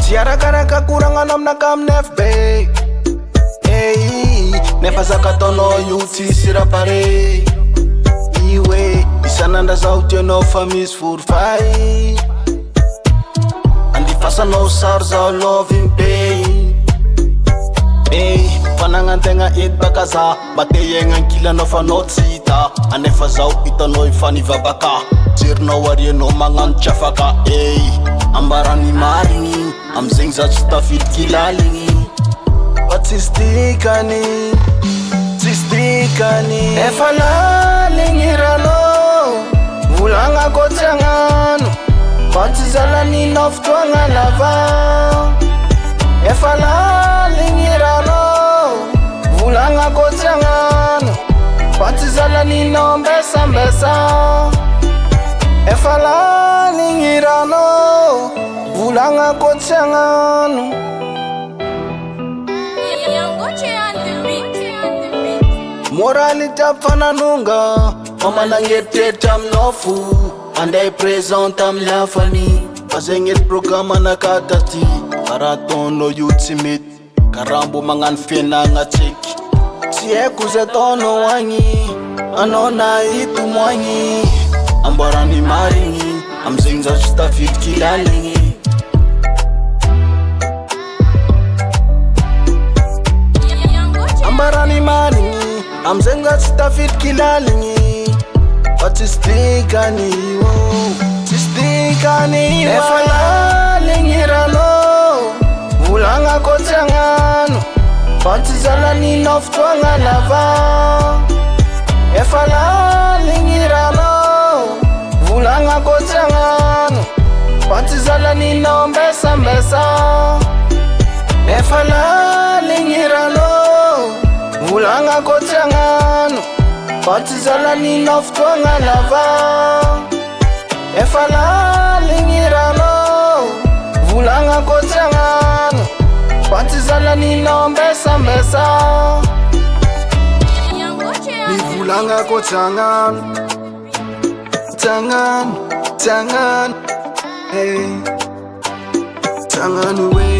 Siarakaraka kurangan am nakam nefbe. Hey, nefa zakatono yuti sirapare. Iwe, isananda zauti no famis furfai. Andi fasa no sar zau loving pain. Hey, panangan tenga it bakaza. Bate yengan kila no fanotsita. Anefa zau ito no ifani vabaka. Tir no wari no mangan chafaka. Hey, ambarani maringi. Am zing za stafit kilalingi. But sistikani Efala lingirano Vulanga kotsangano Batizalani noftwanga lava Efala lingirano Vulanga kotsangano Batizalani no mbesa mbesa Efala lingirano Vulanga kotsangano Morali tapana nunga Mama nangeteta mnofu Andai present am lafani Azengit programa nakatati Karatono yutimit Karambo mangan fena nga cheki Siye kuzetono wanyi Anona itu mwanyi Ambarani maringi Amzingza stafit kilalingi Ambarani maringi Amzenga stafit kilalingi Batistikani Tistikani Efala lingirano Vulanga kotsangano Batizalani noftwanga lava Efala lingirano Vulanga kotsangano Batizalani no mbesa mbesa Efala lingirano Vulanga kotsangano Batizalani noftwanga lava Efala lingirano Vulanga kotsangano Batizalani no mbesa mbesa Ni vulanga kotsangano Tangan Hey Tangan we